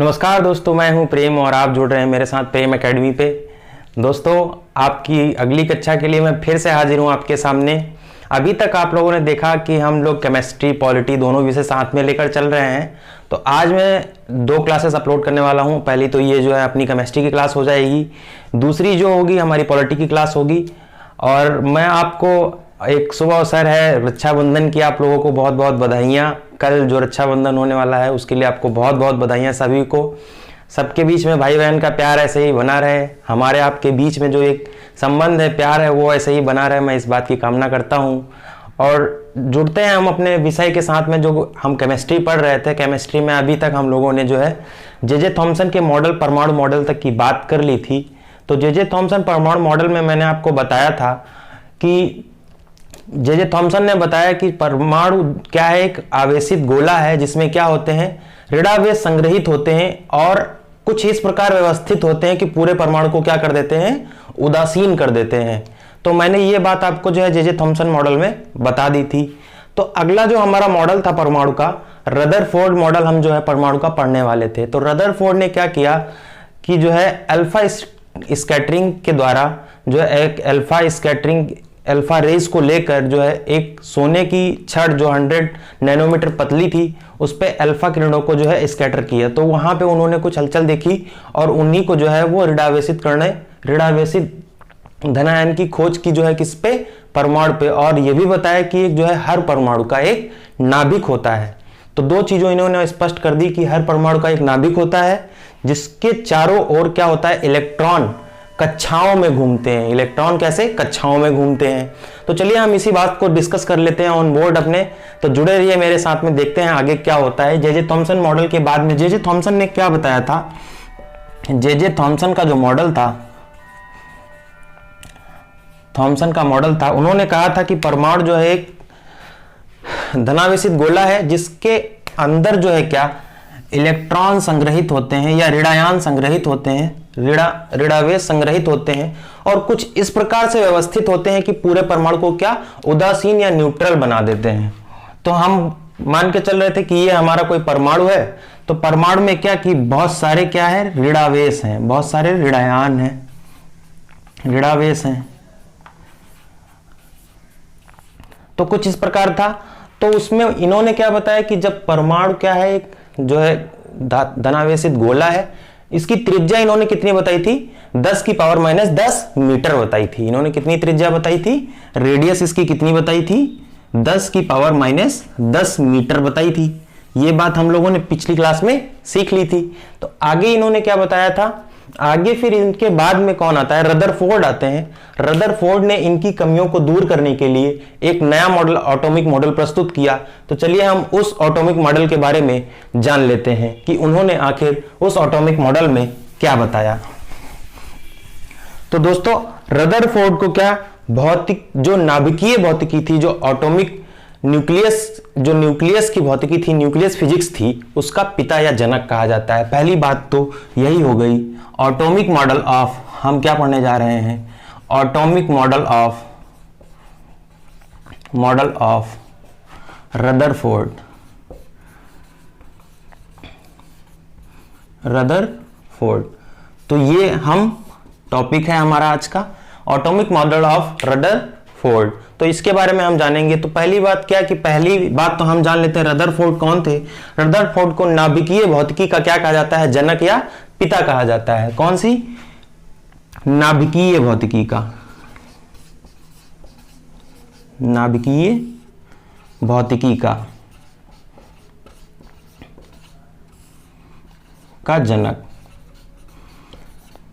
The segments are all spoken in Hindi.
नमस्कार दोस्तों, मैं हूं प्रेम और आप जुड़ रहे हैं मेरे साथ प्रेम एकेडमी पे। दोस्तों, आपकी अगली कक्षा के लिए मैं फिर से हाजिर हूं आपके सामने। अभी तक आप लोगों ने देखा कि हम लोग केमिस्ट्री पॉलिटी दोनों विषय साथ में लेकर चल रहे हैं। तो आज मैं 2 क्लासेस अपलोड करने वाला हूं। पहली तो ये जो है अपनी केमिस्ट्री की क्लास हो जाएगी, दूसरी जो होगी हमारी पॉलिटी की क्लास होगी। और मैं आपको एक शुभ अवसर है रक्षाबंधन की, आप लोगों को बहुत बहुत बधाइयाँ। कल जो रक्षाबंधन होने वाला है उसके लिए आपको बहुत बहुत बधाइयाँ सभी को। सबके बीच में भाई बहन का प्यार ऐसे ही बना रहे, हमारे आपके बीच में जो एक संबंध है, प्यार है, वो ऐसे ही बना रहे, मैं इस बात की कामना करता हूँ। और जुड़ते हैं हम अपने विषय के साथ में। जो हम केमिस्ट्री पढ़ रहे थे, केमिस्ट्री में अभी तक हम लोगों ने जो है जे थॉम्सन के मॉडल, परमाणु मॉडल तक की बात कर ली थी। तो जे थॉम्सन परमाणु मॉडल में मैंने आपको बताया था कि जे थॉम्सन ने बताया कि परमाणु क्या है, एक आवेशित गोला है जिसमें क्या होते हैं, ऋणावेश संग्रहित होते हैं और कुछ इस प्रकार व्यवस्थित होते हैं कि पूरे परमाणु को क्या कर देते हैं, उदासीन कर देते हैं। तो मैंने ये बात आपको जो है जे थॉम्सन मॉडल में बता दी थी। तो अगला जो हमारा मॉडल था परमाणु का, रदरफोर्ड मॉडल, हम जो है परमाणु का पढ़ने वाले थे। तो रदरफोर्ड ने क्या किया कि जो है अल्फा स्कैटरिंग के द्वारा जो है एक अल्फा रेज को लेकर जो है एक सोने की छड़ जो 100 नैनोमीटर पतली थी उस पे अल्फा किरणों को जो है स्कैटर किया। तो वहां पे उन्होंने कुछ हलचल देखी और उन्हीं को जो है वो ऋणावेशित धनायन की खोज की जो है किस पे, परमाणु पे। और ये भी बताया कि जो है हर परमाणु का एक नाभिक होता है। तो 2 चीजों इन्होंने स्पष्ट कर दी कि हर परमाणु का एक नाभिक होता है जिसके चारों ओर क्या होता है, इलेक्ट्रॉन कक्षाओं में घूमते हैं। इलेक्ट्रॉन कैसे, कक्षाओं में घूमते हैं। तो चलिए हम इसी बात को डिस्कस कर लेते हैं ऑन बोर्ड अपने। तो जुड़े रहिए मेरे साथ में, देखते हैं आगे क्या होता है। जे थॉम्सन मॉडल के बाद में जे थॉम्सन ने क्या बताया था, जे थॉम्सन का जो मॉडल था, थॉम्सन का मॉडल था, उन्होंने कहा था कि परमाणु जो है एक धनावेशित गोला है जिसके अंदर जो है क्या, इलेक्ट्रॉन संग्रहित होते हैं या ऋणायान संग्रहित होते हैं, ऋणावेश संग्रहित होते हैं और कुछ इस प्रकार से व्यवस्थित होते हैं कि पूरे परमाणु को क्या, उदासीन या न्यूट्रल बना देते हैं। तो हम मान के चल रहे थे कि ये हमारा कोई परमाणु है। तो परमाणु में क्या कि बहुत सारे क्या है, ऋणावेश हैं, बहुत सारे ऋणायान हैं, ऋणावेश हैं। तो कुछ इस प्रकार था। तो उसमें इन्होंने क्या बताया कि जब परमाणु क्या है, एक जो है धनावेशित गोला है, इसकी त्रिज्या इन्होंने कितनी बताई थी, 10 की पावर माइनस 10 मीटर बताई थी। इन्होंने कितनी त्रिज्या बताई थी, रेडियस इसकी कितनी बताई थी, 10 की पावर माइनस 10 मीटर बताई थी। ये बात हम लोगों ने पिछली क्लास में सीख ली थी। तो आगे इन्होंने क्या बताया था, आगे फिर इनके बाद में कौन आता है, रदरफोर्ड आते हैं। रदरफोर्ड ने इनकी कमियों को दूर करने के लिए एक नया मॉडल, एटॉमिक मॉडल प्रस्तुत किया। तो चलिए हम उस एटॉमिक मॉडल के बारे में जान लेते हैं कि उन्होंने आखिर उस एटॉमिक मॉडल में क्या बताया। तो दोस्तों, रदरफोर्ड को क्या, भौतिक जो नाभिकीय भौतिकी थी, जो एटॉमिक न्यूक्लियस, जो न्यूक्लियस की भौतिकी थी, न्यूक्लियस फिजिक्स थी, उसका पिता या जनक कहा जाता है। पहली बात तो यही हो गई। एटॉमिक मॉडल ऑफ, हम क्या पढ़ने जा रहे हैं, एटॉमिक मॉडल ऑफ रदरफोर्ड। तो ये हम टॉपिक है हमारा आज का, एटॉमिक मॉडल ऑफ रदरफोर्ड। तो इसके बारे में हम जानेंगे। तो पहली बात क्या कि पहली बात तो हम जान लेते हैं रदरफोर्ड कौन थे। रदरफोर्ड को नाभिकीय भौतिकी का क्या कहा जाता है, जनक या पिता कहा जाता है। कौन सी, नाभिकीय भौतिकी का, नाभिकीय भौतिकी का जनक।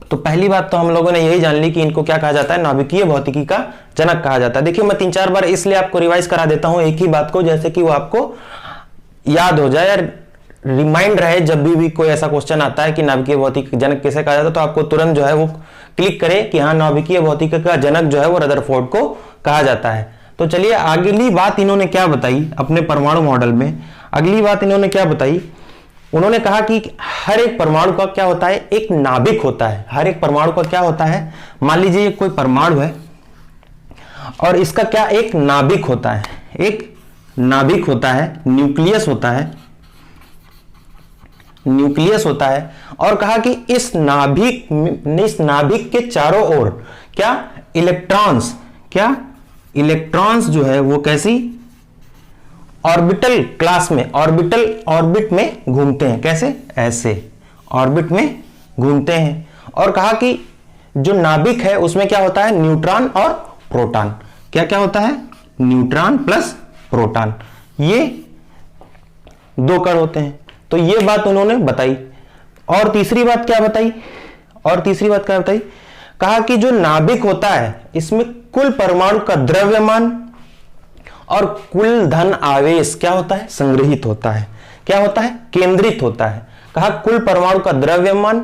तो पहली बात तो हम लोगों ने यही जान ली कि इनको क्या कहा जाता है, नाभिकीय भौतिकी का जनक कहा जाता है। देखिए मैं 3-4 बार इसलिए आपको रिवाइज करा देता हूं एक ही बात को, जैसे कि वो आपको याद हो जाए, यार रिमाइंड रहे। जब भी कोई ऐसा क्वेश्चन आता है कि नाभिकीय भौतिकी जनक किसे कहा जाता है, तो आपको तुरंत जो है वो क्लिक करे कि हाँ, नाभिकीय भौतिकी का जनक जो है वो रदरफोर्ड को कहा जाता है। तो चलिए अगली बात इन्होंने क्या बताई अपने परमाणु मॉडल में। अगली बात इन्होंने क्या बताई, उन्होंने कहा कि हर एक परमाणु का क्या होता है, एक नाभिक होता है। हर एक परमाणु का क्या होता है, मान लीजिए कोई परमाणु है और इसका क्या, एक नाभिक होता है, एक नाभिक होता है, न्यूक्लियस होता है, न्यूक्लियस होता है, और कहा कि इस नाभिक के चारों ओर क्या इलेक्ट्रॉन्स, क्या इलेक्ट्रॉन्स जो है वो कैसी ऑर्बिटल क्लास में, ऑर्बिट में घूमते हैं। कैसे? ऐसे ऑर्बिट में घूमते हैं। और कहा कि जो नाभिक है उसमें क्या होता है, न्यूट्रॉन और प्रोटॉन। क्या क्या होता है? न्यूट्रॉन प्लस प्रोटॉन, ये दो कण होते हैं। तो ये बात उन्होंने बताई। और तीसरी बात क्या बताई? कहा कि जो नाभिक होता है इसमें कुल परमाणु का द्रव्यमान और कुल धन आवेश क्या होता है? संग्रहित होता है। क्या होता है? केंद्रित होता है। कहा कुल परमाणु का द्रव्यमान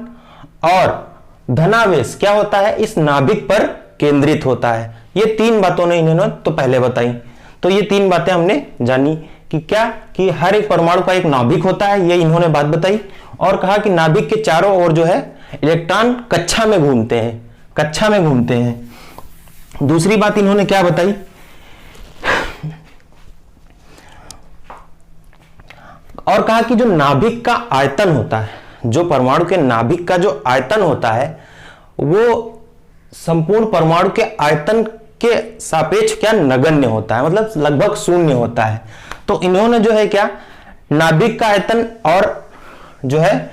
और धनावेश क्या होता है? इस नाभिक पर केंद्रित होता है। ये तीन बातों ने इन्होंने तो पहले बताई। तो ये तीन बातें हमने जानी कि क्या, कि हर एक परमाणु का एक नाभिक होता है, ये इन्होंने बात बताई। और कहा कि नाभिक के चारों ओर जो है इलेक्ट्रॉन कक्षा में घूमते हैं। दूसरी बात इन्होंने क्या बताई? और कहा कि जो नाभिक का आयतन होता है, जो परमाणु के नाभिक का जो आयतन होता है वो संपूर्ण परमाणु के आयतन के सापेक्ष क्या नगण्य होता है, मतलब लगभग शून्य होता है। तो इन्होंने जो है क्या, नाभिक का आयतन और जो है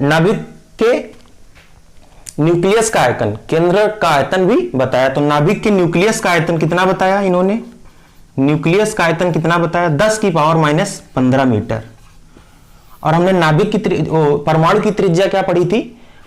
नाभिक के न्यूक्लियस का आयतन, केंद्र का आयतन भी बताया। तो नाभिक के न्यूक्लियस का आयतन कितना बताया इन्होंने? न्यूक्लियस का आयतन कितना बताया? 10⁻⁻15 मीटर। और हमने नाभिक की परमाणु की त्रिज्या क्या पढ़ी थी?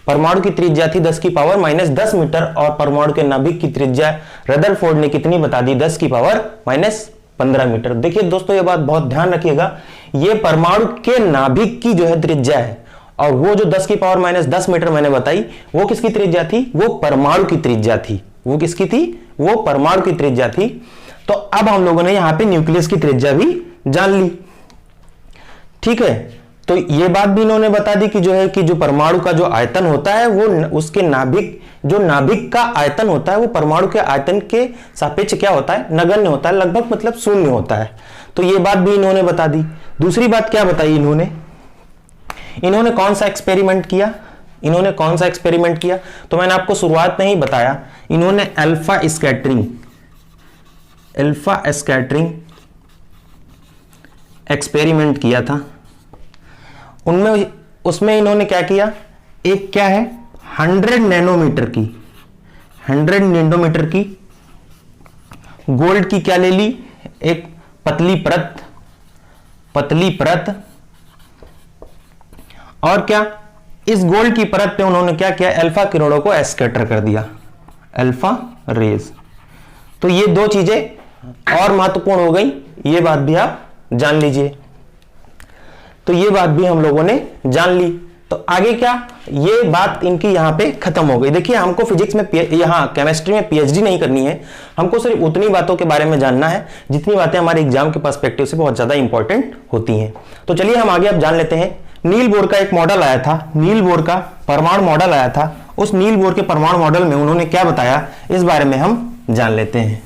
परमाणु की त्रिज्या थी 10⁻10 मीटर, और परमाणु के नाभिक की त्रिज्या रदरफोर्ड ने कितनी बता दी? 10⁻15 मीटर। देखिए दोस्तों, ये बात बहुत ध्यान रखिएगा, ये परमाणु के नाभिक की जो है त्रिज्या है, और वो जो 10⁻10 मीटर मैंने बताई वो किसकी त्रिज्या थी? वो परमाणु की त्रिज्या थी। वो किसकी थी? वो परमाणु की त्रिज्या थी। तो अब हम लोगों ने यहां पे न्यूक्लियस की त्रिज्या भी जान ली। ठीक है, तो ये बात भी इन्होंने बता दी कि जो है कि जो परमाणु का जो आयतन होता है वो उसके नाभिक, जो नाभिक का आयतन होता है वो परमाणु के आयतन के सापेक्ष क्या होता है? नगण्य होता है, लगभग मतलब शून्य होता है। तो ये बात भी इन्होंने बता दी। दूसरी बात क्या बताई इन्होंने कौन सा एक्सपेरिमेंट किया? तो मैंने आपको शुरुआत में ही बताया, इन्होंने अल्फा स्कैटरिंग एक्सपेरिमेंट किया था। उसमें इन्होंने क्या किया? एक क्या है 100 नैनोमीटर की गोल्ड की क्या ले ली? एक पतली परत, और क्या इस गोल्ड की परत पे उन्होंने क्या किया? अल्फा किरणों को स्कैटर कर दिया, अल्फा रेज। तो ये दो चीजें और महत्वपूर्ण हो गई, ये बात भी आप जान लीजिए। तो ये बात भी हम लोगों ने जान ली। तो आगे क्या, ये बात इनकी यहां पे खत्म हो गई। देखिए, हमको फिजिक्स में यहां केमिस्ट्री में पीएचडी नहीं करनी है, हमको सिर्फ उतनी बातों के बारे में जानना है जितनी बातें हमारे एग्जाम के पर्सपेक्टिव से बहुत ज्यादा इंपॉर्टेंट होती हैं। तो चलिए हम आगे अब जान लेते हैं। नील बोर का एक मॉडल आया था, नील बोर का परमाणु मॉडल आया था। उस नील बोर के परमाणु मॉडल में उन्होंने क्या बताया, इस बारे में हम जान लेते हैं।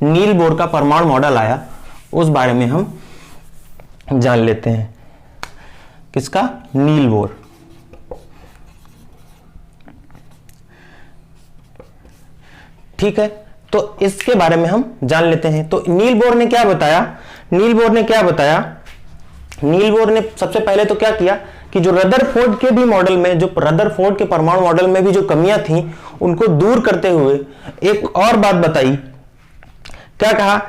नील बोर का परमाणु मॉडल आया, उस बारे में हम जान लेते हैं। किसका? Niels Bohr. ठीक है, तो इसके बारे में हम जान लेते हैं। तो नील बोर ने क्या बताया? नील बोर ने सबसे पहले तो क्या किया कि जो रदरफोर्ड के भी मॉडल में, जो रदरफोर्ड के परमाणु मॉडल में भी जो कमियां थी उनको दूर करते हुए एक और बात बताई। क्या कहा?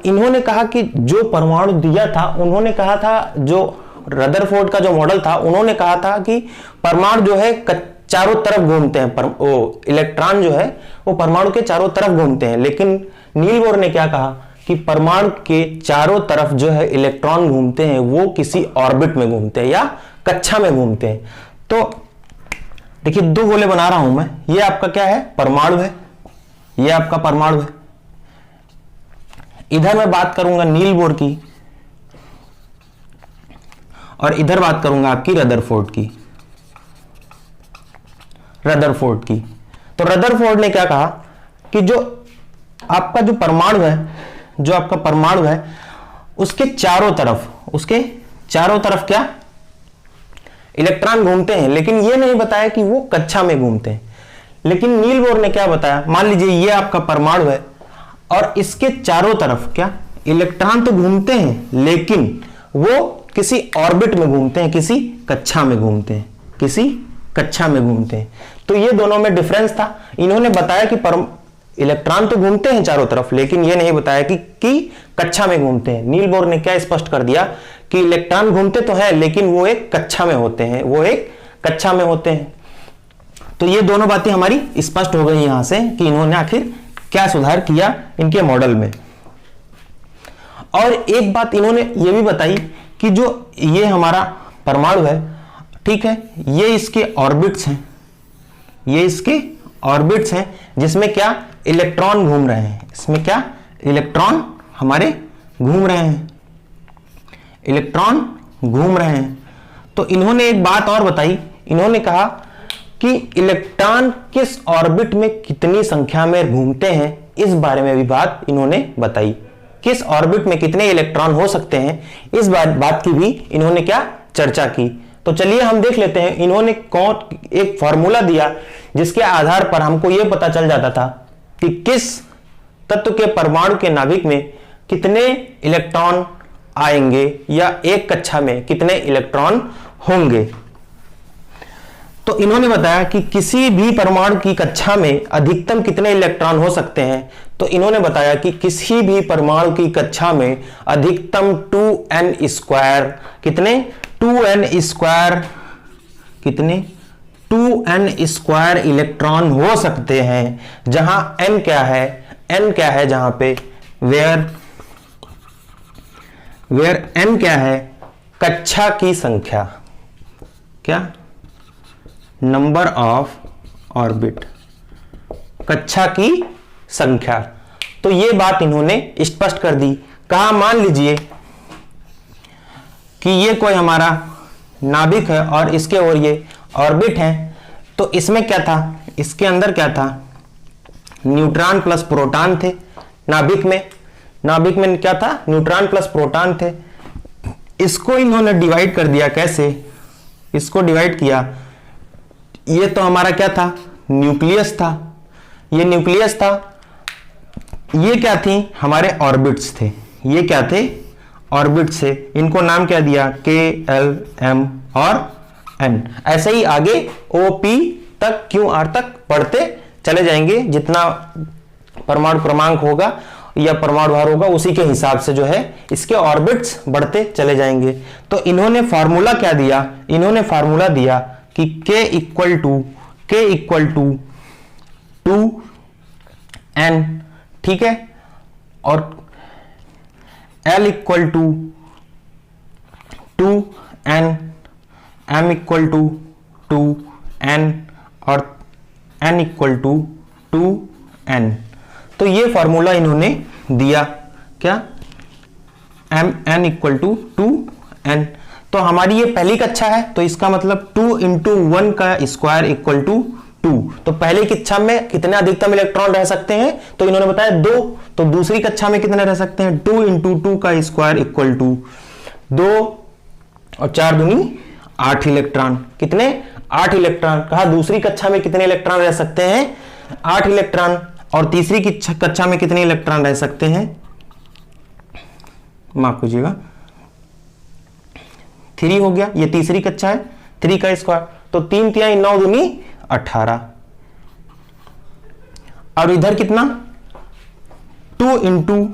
इन्होंने कहा कि जो परमाणु दिया था, उन्होंने कहा था, जो रदरफोर्ड का जो मॉडल था, उन्होंने कहा था कि परमाणु जो है चारों तरफ घूमते हैं, वो इलेक्ट्रॉन जो है वो परमाणु के चारों तरफ घूमते हैं। लेकिन नील बोर ने क्या कहा कि परमाणु के चारों तरफ जो है इलेक्ट्रॉन घूमते हैं वो किसी ऑर्बिट में घूमते हैं या कक्षा में घूमते हैं। तो देखिए, दो गोले बना रहा हूं मैं, ये आपका क्या है? परमाणु है, ये आपका परमाणु है। इधर मैं बात करूंगा नील बोर की और इधर बात करूंगा आपकी रदरफोर्ड की। तो रदरफोर्ड ने क्या कहा कि जो आपका जो परमाणु है, उसके चारों तरफ क्या इलेक्ट्रॉन घूमते हैं, लेकिन ये नहीं बताया कि वो कक्षा में घूमते हैं। लेकिन नील बोर ने क्या बताया, मान लीजिए ये आपका परमाणु है और इसके चारों तरफ क्या इलेक्ट्रॉन तो घूमते हैं, लेकिन वो किसी ऑर्बिट में घूमते हैं, किसी कक्षा में घूमते हैं, किसी कक्षा में घूमते हैं। तो ये दोनों में डिफरेंस था। इन्होंने बताया कि इलेक्ट्रॉन तो घूमते हैं चारों तरफ, लेकिन ये नहीं बताया कि कक्षा में घूमते हैं। नील बोर ने क्या स्पष्ट कर दिया कि इलेक्ट्रॉन घूमते तो है, लेकिन वो एक कक्षा में होते हैं, वो एक कक्षा में होते हैं। तो ये दोनों बातें हमारी स्पष्ट हो गई यहां से कि इन्होंने आखिर क्या सुधार किया इनके मॉडल में। और एक बात इन्होंने ये भी बताई कि जो ये हमारा परमाणु है, ठीक है, ये इसके ऑर्बिट्स हैं, ये इसके ऑर्बिट्स हैं जिसमें क्या इलेक्ट्रॉन घूम रहे हैं, इसमें क्या इलेक्ट्रॉन हमारे घूम रहे हैं, इलेक्ट्रॉन घूम रहे हैं। तो इन्होंने एक बात और बताई, इन्होंने कहा कि इलेक्ट्रॉन किस ऑर्बिट में कितनी संख्या में घूमते हैं, इस बारे में भी बात इन्होंने बताई। किस ऑर्बिट में कितने इलेक्ट्रॉन हो सकते हैं, इस बात की भी इन्होंने क्या चर्चा की। तो चलिए हम देख लेते हैं इन्होंने कौन एक फॉर्मूला दिया जिसके आधार पर हमको यह पता चल जाता था कि किस तत्व के परमाणु के नाभिक में कितने इलेक्ट्रॉन आएंगे या एक कक्षा में कितने इलेक्ट्रॉन होंगे। तो इन्होंने बताया कि किसी भी परमाणु की कक्षा में अधिकतम कितने इलेक्ट्रॉन हो सकते हैं। तो इन्होंने बताया कि किसी भी परमाणु की कक्षा में अधिकतम 2n², कितने 2n² कितने 2n² इलेक्ट्रॉन हो सकते हैं, जहां n क्या है, जहां पे वेयर n क्या है, कक्षा की संख्या, क्या नंबर ऑफ ऑर्बिट, कक्षा की संख्या। तो ये बात इन्होंने स्पष्ट कर दी। कहा मान लीजिए कि ये कोई हमारा नाभिक है और इसके और ये ऑर्बिट है, तो इसमें क्या था, इसके अंदर क्या था, न्यूट्रॉन प्लस प्रोटॉन थे। नाभिक में क्या था, न्यूट्रॉन प्लस प्रोटॉन थे। इसको इन्होंने डिवाइड कर दिया। कैसे इसको डिवाइड किया, ये तो हमारा क्या था, न्यूक्लियस था, ये न्यूक्लियस था, ये क्या थी, हमारे ऑर्बिट्स थे, ये क्या थे, ऑर्बिट्स से। इनको नाम क्या दिया, K, L, M और N। ऐसे ही आगे OP तक QR तक पढ़ते चले जाएंगे। जितना परमाणु क्रमांक होगा या परमाणु भार होगा, उसी के हिसाब से जो है इसके ऑर्बिट्स बढ़ते चले जाएंगे। तो इन्होंने फार्मूला क्या दिया, इन्होंने फार्मूला दिया कि K इक्वल टू 2n, ठीक है, और L equal to 2n, M equal to 2n और N इक्वल टू 2n। तो ये फॉर्मूला इन्होंने दिया, क्या N इक्वल टू 2n। तो हमारी ये पहली कक्षा है, तो इसका मतलब 2 × 1 का स्क्वायर इक्वल टू 2। तो पहली कक्षा में कितने अधिकतम इलेक्ट्रॉन रह सकते हैं, तो इन्होंने बताया 2। तो दूसरी कक्षा में कितने रह सकते हैं, 2 × 2 का स्क्वायर इक्वल टू 2 और 4 दूनी 8 इलेक्ट्रॉन। कितने, 8 इलेक्ट्रॉन। कहा दूसरी कक्षा में कितने इलेक्ट्रॉन रह सकते हैं, 8 इलेक्ट्रॉन। और तीसरी कक्षा में कितने इलेक्ट्रॉन रह सकते हैं, माफ कीजिएगा 3 हो गया, ये तीसरी कक्षा है, 3 का स्क्वायर, तो 3 × 3 9 दूनी 18। और इधर कितना, 2 ×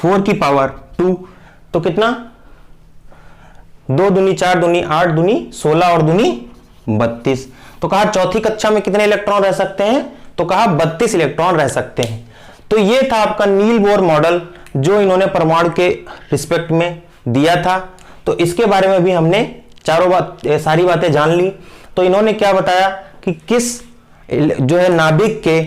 4 की पावर 2, तो कितना, 2 दूनी 4 दूनी 8 दूनी 16 और दूनी 32। तो कहा चौथी कक्षा में कितने इलेक्ट्रॉन रह सकते हैं, तो कहा 32 इलेक्ट्रॉन रह सकते हैं। तो ये था आपका नील बोर मॉडल जो इन्होंने परमाणु के रिस्पेक्ट में दिया था। तो इसके बारे में भी हमने सारी बातें जान ली। तो इन्होंने क्या बताया कि किस जो है नाभिक के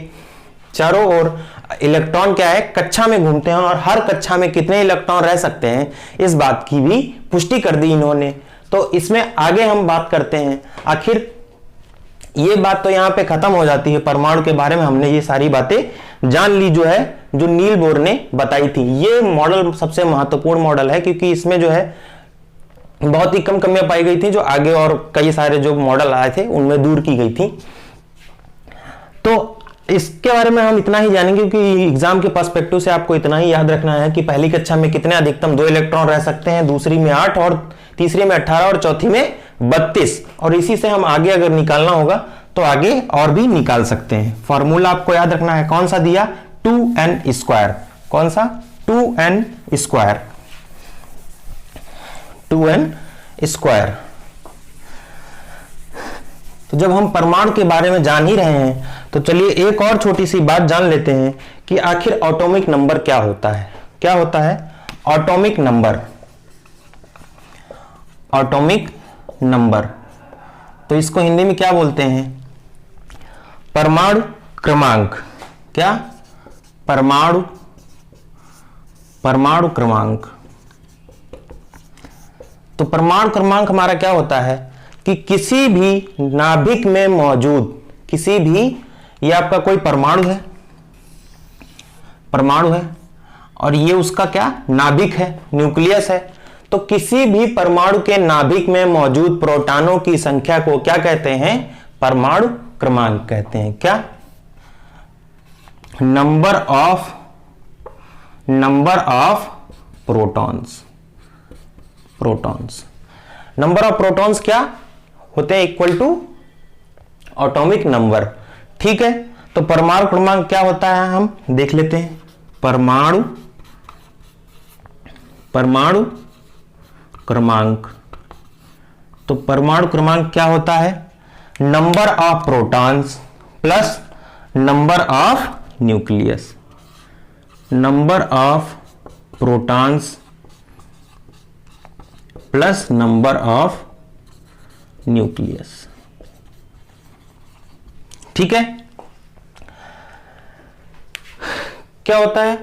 चारों ओर इलेक्ट्रॉन क्या है, कक्षा में घूमते हैं और हर कक्षा में कितने इलेक्ट्रॉन रह सकते हैं, इस बात की भी पुष्टि कर दी इन्होंने। तो इसमें आगे हम बात करते हैं, आखिर ये बात तो यहां पे खत्म हो जाती है, परमाणु के बारे में हमने ये सारी बातें जान ली जो है, जो नील बोर ने बताई थी। ये मॉडल सबसे महत्वपूर्ण मॉडल है, क्योंकि इसमें जो है बहुत ही कम कमियां पाई गई थी जो आगे और कई सारे जो मॉडल आए थे उनमें दूर की गई थी। तो इसके बारे में हम इतना ही जानेंगे कि एग्जाम के पर्सपेक्टिव से आपको इतना ही याद रखना है कि पहली कक्षा में कितने अधिकतम 2 इलेक्ट्रॉन रह सकते हैं, दूसरी में 8 और तीसरी में 18 और चौथी में 32, और इसी से हम आगे अगर निकालना होगा तो आगे और भी निकाल सकते हैं। फॉर्मूला आपको याद रखना है, कौन सा दिया, 2n स्क्वायर, कौन सा, 2n स्क्वायर, 2n स्क्वायर। तो जब हम परमाणु के बारे में जान ही रहे हैं तो चलिए एक और छोटी सी बात जान लेते हैं कि आखिर एटॉमिक नंबर क्या होता है। क्या होता है एटॉमिक नंबर, एटॉमिक नंबर, तो इसको हिंदी में क्या बोलते हैं, परमाणु क्रमांक। क्या, परमाणु क्रमांक। तो परमाणु क्रमांक हमारा क्या होता है कि किसी भी नाभिक में मौजूद, किसी भी, ये आपका कोई परमाणु है, परमाणु है और ये उसका क्या, नाभिक है, न्यूक्लियस है। तो किसी भी परमाणु के नाभिक में मौजूद प्रोटॉनों की संख्या को क्या कहते हैं, परमाणु क्रमांक कहते हैं। क्या, number of protons, number of protons क्या होते हैं, इक्वल टू एटॉमिक नंबर। ठीक है, तो परमाणु क्रमांक क्या होता है हम देख लेते हैं। परमाणु क्रमांक, तो परमाणु क्रमांक क्या होता है, number of protons plus number of nucleus, number of protons plus number of nucleus. ठीक है, क्या होता है,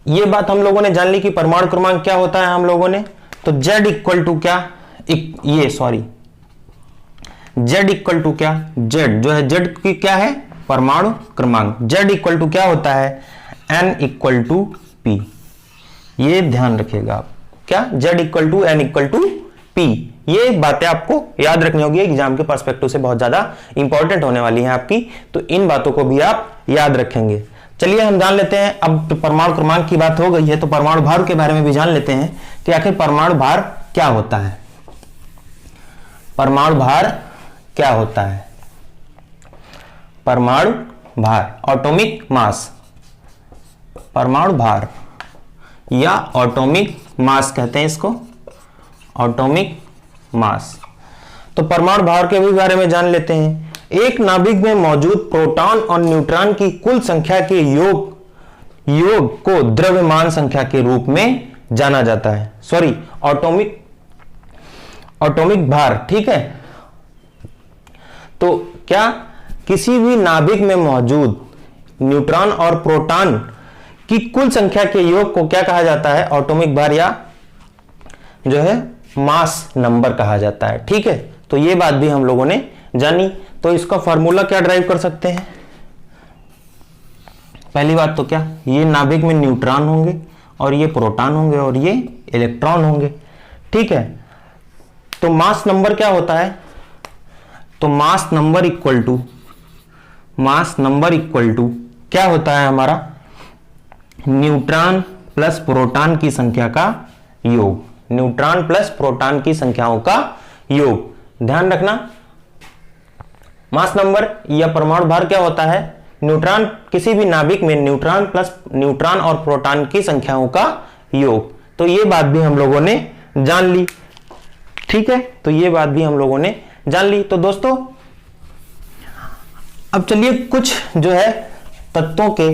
ये बात हम लोगों ने जान ली कि परमाणु क्रमांक क्या होता है हम लोगों ने। तो Z इक्वल टू क्या, Z इक्वल टू क्या, Z जो है, Z की क्या है, परमाणु क्रमांक। Z इक्वल टू क्या होता है, N इक्वल टू P, ये ध्यान रखिएगा आप। क्या, Z equal to N equal to P, ये बातें आपको याद रखनी होगी, एग्जाम के पर्सपेक्टिव से बहुत ज्यादा इंपॉर्टेंट होने वाली हैं आपकी, तो इन बातों को भी आप याद रखेंगे। चलिए हम जान लेते हैं, अब परमाणु क्रमांक की बात हो गई है तो परमाणु भार के बारे में भी जान लेते हैं कि आखिर परमाणु भार क्या होता है। परमाणु भार क्या होता है, परमाणु भार, एटॉमिक मास, परमाणु भार या एटॉमिक मास कहते हैं इसको, एटॉमिक मास। तो परमाणु भार के भी बारे में जान लेते हैं। एक नाभिक में मौजूद प्रोटॉन और न्यूट्रॉन की कुल संख्या के योग को द्रव्यमान संख्या के रूप में जाना जाता है। सॉरी, एटॉमिक भार। ठीक है, तो क्या, किसी भी नाभिक में मौजूद न्यूट्रॉन और प्रोटॉन की कुल संख्या के योग को क्या कहा जाता है, एटॉमिक भार या जो है मास नंबर कहा जाता है। ठीक है, तो ये बात भी हम लोगों ने जानी। तो इसका फॉर्मूला क्या ड्राइव कर सकते हैं, पहली बात तो क्या, ये नाभिक में न्यूट्रॉन होंगे और ये प्रोटॉन होंगे और ये इलेक्ट्रॉन होंगे। ठीक है, तो मास नंबर क्या होता है, तो मास नंबर इक्वल टू क्या होता है हमारा, न्यूट्रॉन प्लस प्रोटॉन की संख्या का योग, न्यूट्रॉन प्लस प्रोटॉन की संख्याओं का योग। ध्यान रखना, मास नंबर या परमाणु भार क्या होता है, न्यूट्रॉन, किसी भी नाभिक में न्यूट्रॉन और प्रोटॉन की संख्याओं का योग। तो ये बात भी हम लोगों ने जान ली। ठीक है, तो ये बात भी हम लोगों ने जान ली। तो दोस्तों अब चलिए कुछ जो है तत्वों के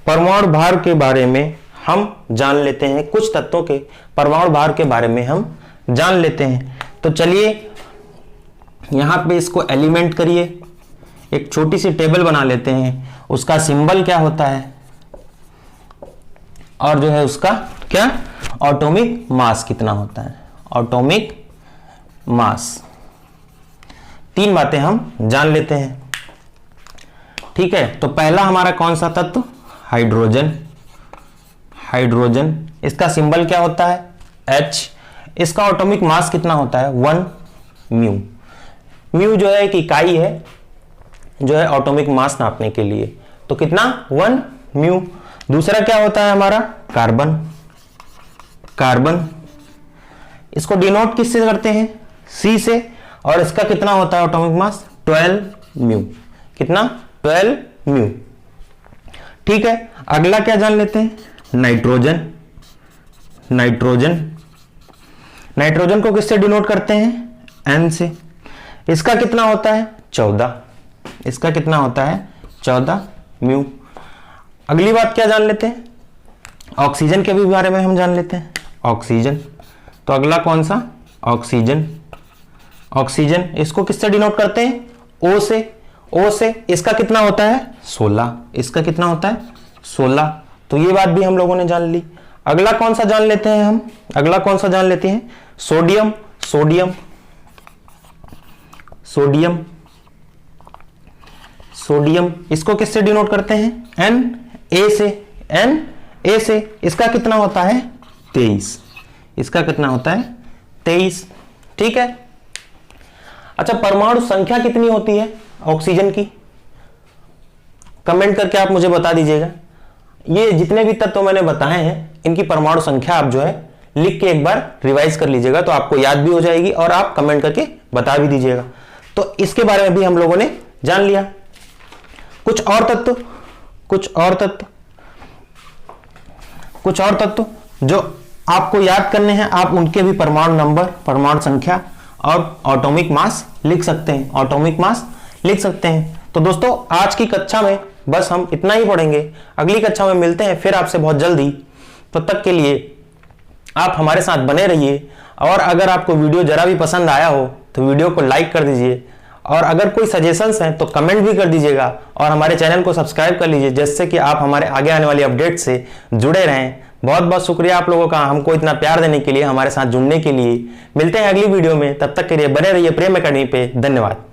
परमाणु भार के बारे में हम जान लेते हैं, कुछ तत्वों के परमाणु भार के बारे में हम जान लेते हैं। तो चलिए यहां पे इसको एलिमेंट करिए, एक छोटी सी टेबल बना लेते हैं, उसका सिंबल क्या होता है और जो है उसका क्या, एटॉमिक मास कितना होता है, एटॉमिक मास। तीन बातें हम जान लेते हैं। ठीक है, तो पहला हमारा कौन सा तत्व, हाइड्रोजन, इसका सिंबल क्या होता है, H। इसका एटॉमिक मास कितना होता है 1 म्यू। म्यू जो है एक इकाई है जो है एटॉमिक मास नापने के लिए, तो कितना 1 म्यू। दूसरा क्या होता है हमारा कार्बन। कार्बन इसको डिनोट किससे करते हैं C से, और इसका कितना होता है एटॉमिक मास 12 म्यू। कितना 12 म्यू। ठीक है, अगला क्या जान लेते हैं नाइट्रोजन। नाइट्रोजन नाइट्रोजन को किससे डिनोट करते हैं N से। इसका कितना होता है 14। इसका कितना होता है 14 म्यू। अगली बात क्या जान लेते हैं ऑक्सीजन के भी बारे में हम जान लेते हैं। ऑक्सीजन, तो अगला कौन सा ऑक्सीजन। ऑक्सीजन इसको किससे डिनोट करते हैं O से। O से इसका कितना होता है 16। इसका कितना होता है 16। तो ये बात भी हम लोगों ने जान ली। अगला कौन सा जान लेते हैं हम, अगला कौन सा जान लेते हैं सोडियम। सोडियम सोडियम सोडियम इसको किससे डिनोट करते हैं N A से। N A से इसका कितना होता है 23। इसका कितना होता है 23। ठीक है, अच्छा परमाणु संख्या कितनी होती है ऑक्सीजन की, कमेंट करके आप मुझे बता दीजिएगा। ये जितने भी तत्व मैंने बताए हैं इनकी परमाणु संख्या आप जो है लिख के एक बार रिवाइज कर लीजिएगा, तो आपको याद भी हो जाएगी और आप कमेंट करके बता भी दीजिएगा। तो इसके बारे में भी हम लोगों ने जान लिया। कुछ और तत्व जो आपको याद करने हैं, आप उनके भी परमाणु नंबर, परमाणु संख्या और एटॉमिक मास लिख सकते हैं। एटॉमिक मास लिख सकते हैं। तो दोस्तों आज की कक्षा में बस हम इतना ही पढ़ेंगे। अगली कक्षा में मिलते हैं फिर आपसे बहुत जल्दी। तब तक के लिए आप हमारे साथ बने रहिए, और अगर आपको वीडियो जरा भी पसंद आया हो तो वीडियो को लाइक कर दीजिए, और अगर कोई सजेशंस हैं तो कमेंट भी कर दीजिएगा, और हमारे चैनल को सब्सक्राइब कर लीजिए जिससे कि आप हमारे आगे आने वाली अपडेट से जुड़े रहें। बहुत बहुत शुक्रिया आप लोगों का हमको इतना प्यार देने के लिए, हमारे साथ जुड़ने के लिए। मिलते हैं अगली वीडियो में, तब तक के लिए बने रहिए प्रेम एकेडमी पे। धन्यवाद।